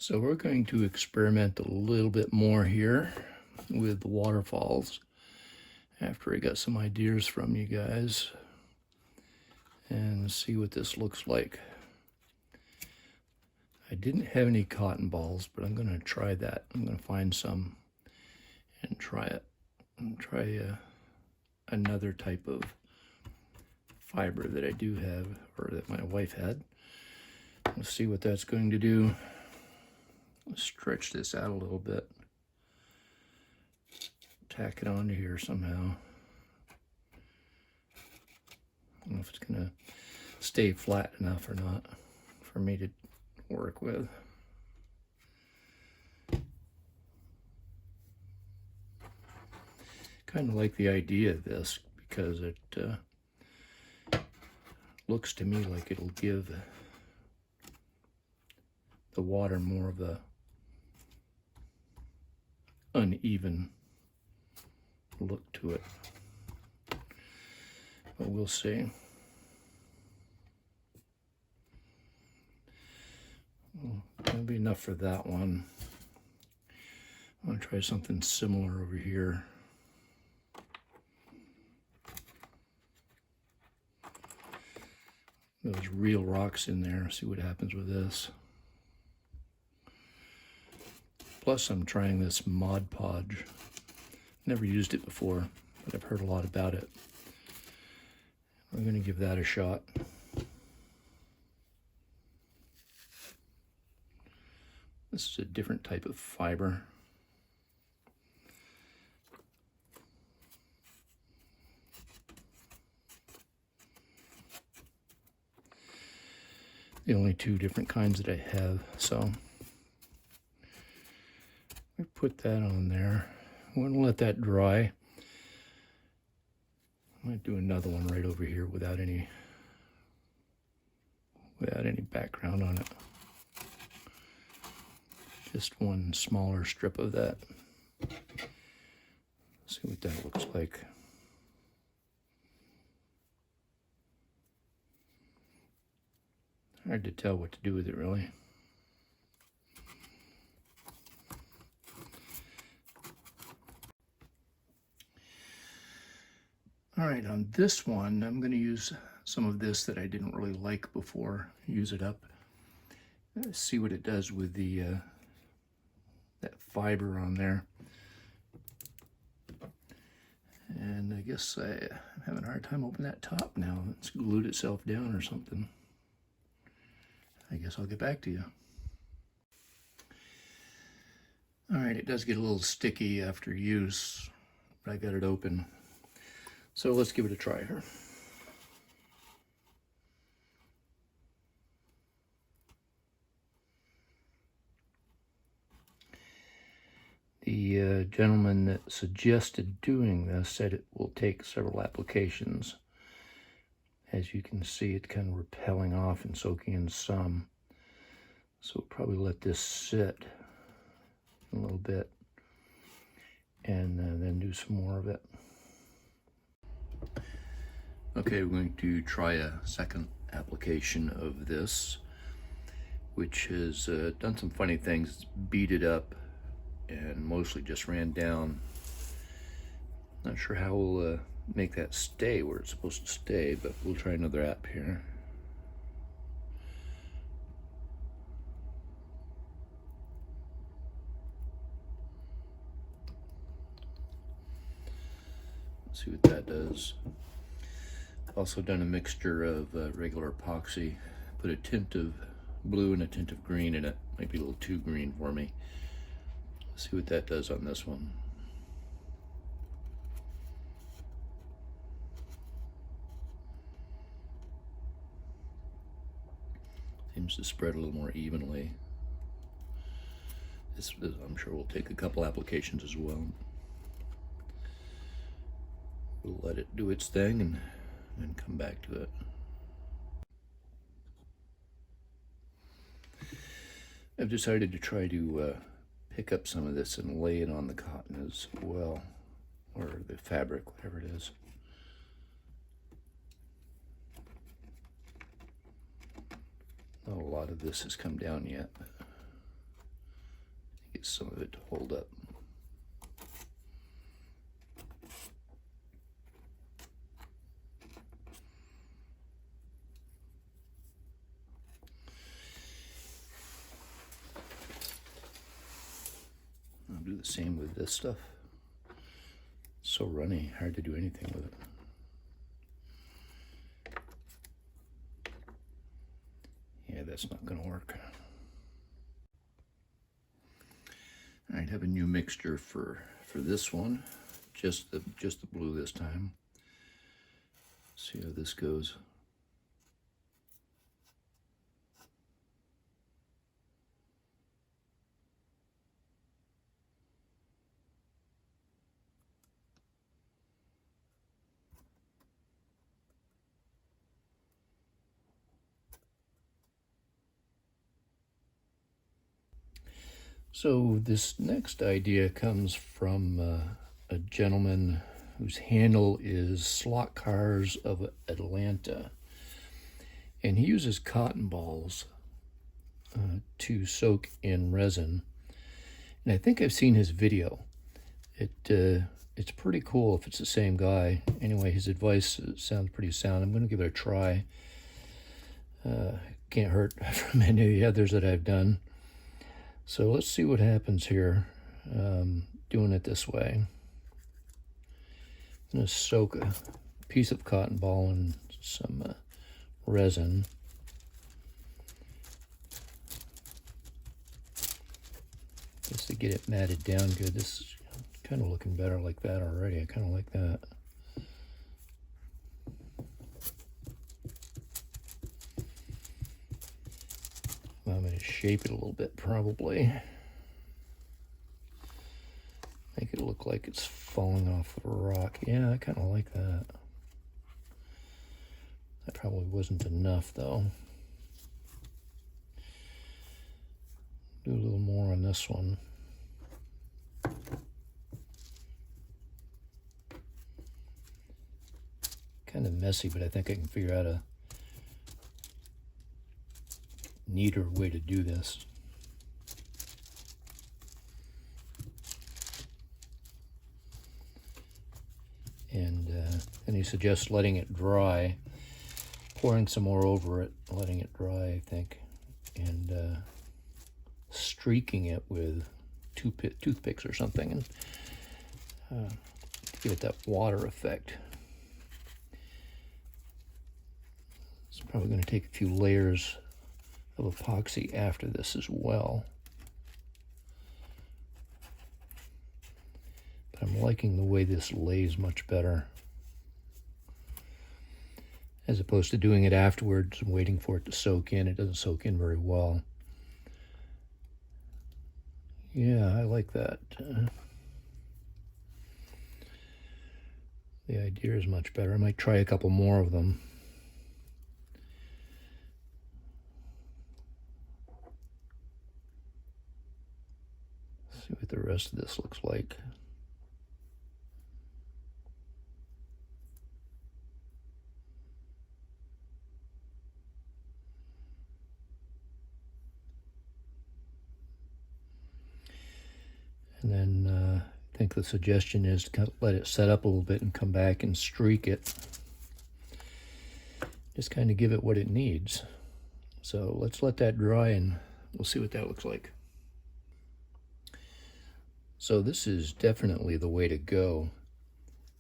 So we're going to experiment a little bit more here with the waterfalls after I got some ideas from you guys and see what this looks like. I didn't have any cotton balls, but I'm going to try that. I'm going to find some and try it. And try another type of fiber that I do have, or that my wife had. Let's see what that's going to do. Let's stretch this out a little bit. Tack it onto here somehow. I don't know if it's going to stay flat enough or not for me to work with. Kind of like the idea of this because it looks to me like it'll give the water more of a uneven look to it, but we'll see. Well, that'll be enough for that one. I'm going to try something similar over here. Those real rocks in there, see what happens with this. Plus I'm trying this Mod Podge. Never used it before, but I've heard a lot about it. I'm going to give that a shot. This is a different type of fiber. The only two different kinds that I have, so I put that on there. I'm going to let that dry. I might do another one right over here without any background on it. Just one smaller strip of that. See what that looks like. Hard to tell what to do with it, really. All right, on this one, I'm going to use some of this that I didn't really like before. Use it up. See what it does with the that fiber on there. And I guess I'm having a hard time opening that top now. It's glued itself down or something. I guess I'll get back to you. All right, it does get a little sticky after use, but I got it open. So let's give it a try here. The gentleman that suggested doing this said it will take several applications. As you can see, it's kind of repelling off and soaking in some. So we'll probably let this sit a little bit and then do some more of it. Okay, we're going to try a second application of this, which has done some funny things. It's beat it up and mostly just ran down. Not sure how we'll make that stay where it's supposed to stay, but we'll try another app here. Let's see what that does. Also done a mixture of regular epoxy. Put a tint of blue and a tint of green in it. Might be a little too green for me. Let's see what that does on this one. Seems to spread a little more evenly. This I'm sure will take a couple applications as well. We'll let it do its thing and come back to it. I've decided to try to pick up some of this and lay it on the cotton as well, or the fabric, whatever it is. Not a lot of this has come down yet. get some of it to hold up. I'll do the same with this stuff. It's so runny, hard to do anything with it. Yeah, that's not going to work. All right, have a new mixture for this one. Just the blue this time. See how this goes. So this next idea comes from a gentleman whose handle is Slot Cars of Atlanta. And he uses cotton balls to soak in resin. And I think I've seen his video. It's pretty cool if it's the same guy. Anyway, his advice sounds pretty sound. I'm going to give it a try. Can't hurt from any of the others that I've done. So let's see what happens here, doing it this way. I'm going to soak a piece of cotton ball in some resin. Just to get it matted down good. This is kind of looking better like that already. I kind of like that. I'm going to shape it a little bit, probably. Make it look like it's falling off of a rock. Yeah, I kind of like that. That probably wasn't enough, though. Do a little more on this one. Kind of messy, but I think I can figure out a neater way to do this. And he suggests letting it dry, pouring some more over it, letting it dry, I think, and streaking it with toothpicks or something, and give it that water effect. It's probably going to take a few layers of epoxy after this as well. But I'm liking the way this lays much better, as opposed to doing it afterwards and waiting for it to soak in. It doesn't soak in very well. Yeah, I like that. The idea is much better. I might try a couple more of them. See what the rest of this looks like. And then I think the suggestion is to let it set up a little bit and come back and streak it. Just kind of give it what it needs. So let's let that dry and we'll see what that looks like. So this is definitely the way to go.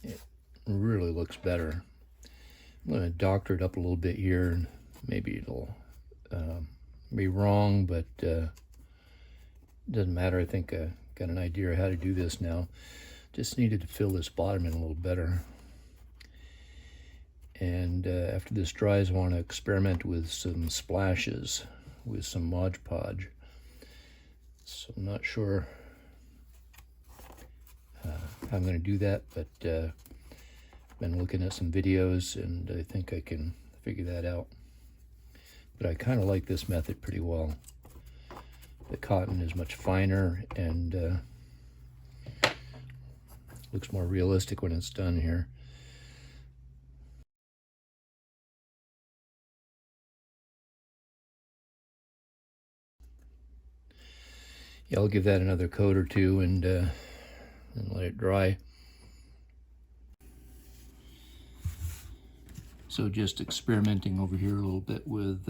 It really looks better. I'm going to doctor it up a little bit here, and maybe it'll be wrong, but it doesn't matter. I think I got an idea of how to do this now. Just needed to fill this bottom in a little better. And after this dries, I want to experiment with some splashes with some Mod Podge. So I'm not sure how I'm going to do that, but I've been looking at some videos and I think I can figure that out. But I kind of like this method pretty well. The cotton is much finer and looks more realistic when it's done here. Yeah, I'll give that another coat or two and let it dry. So just experimenting over here a little bit with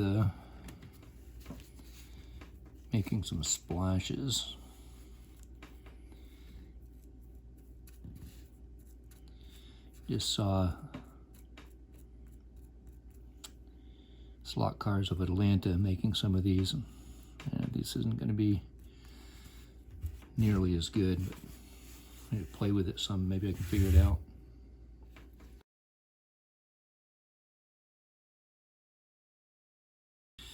making some splashes. Just saw Slot Cars of Atlanta making some of these. This isn't going to be nearly as good, but I'm going to play with it some. Maybe I can figure it out. I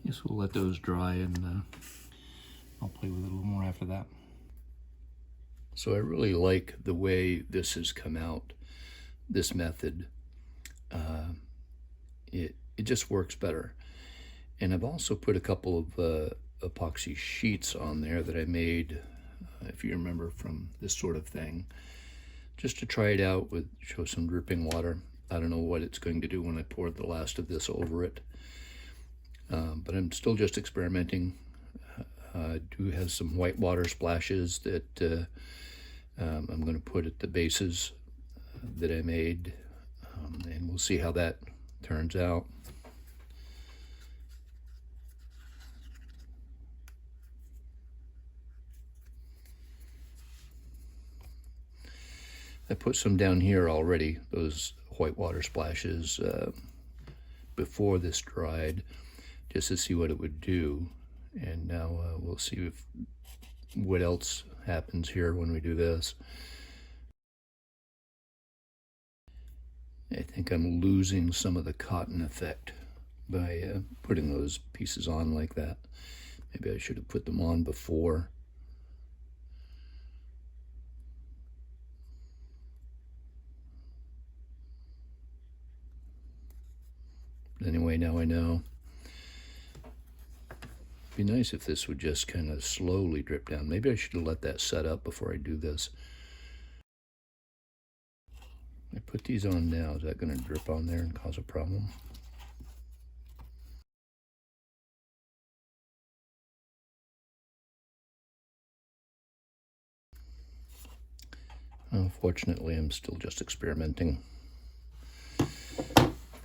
guess we'll let those dry and I'll play with it a little more after that. So I really like the way this has come out, this method. It just works better. And I've also put a couple of epoxy sheets on there that I made, if you remember, from this sort of thing, just to try it out with, show some dripping water. I don't know what it's going to do when I pour the last of this over it. But I'm still just experimenting. I do have some white water splashes that I'm going to put at the bases that I made, and we'll see how that turns out. I put some down here already, those white water splashes, before this dried, just to see what it would do. And now we'll see what else happens here when we do this. I think I'm losing some of the cotton effect by putting those pieces on like that. Maybe I should have put them on before. But anyway, now I know. It'd be nice if this would just kind of slowly drip down. Maybe I should have let that set up before I do this. I put these on now. Is that going to drip on there and cause a problem? Unfortunately, I'm still just experimenting.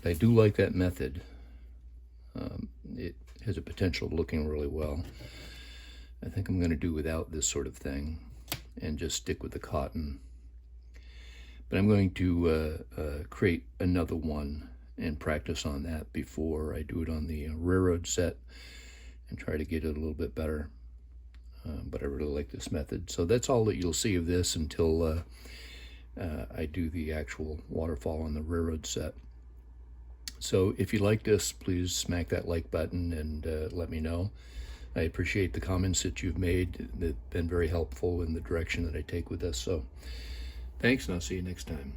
I do like that method. It has a potential of looking really well. I think I'm going to do without this sort of thing and just stick with the cotton. But I'm going to create another one and practice on that before I do it on the railroad set and try to get it a little bit better. But I really like this method. So that's all that you'll see of this until I do the actual waterfall on the railroad set. So if you like this, please smack that like button and let me know. I appreciate the comments that you've made. They've been very helpful in the direction that I take with this. So thanks, and I'll see you next time.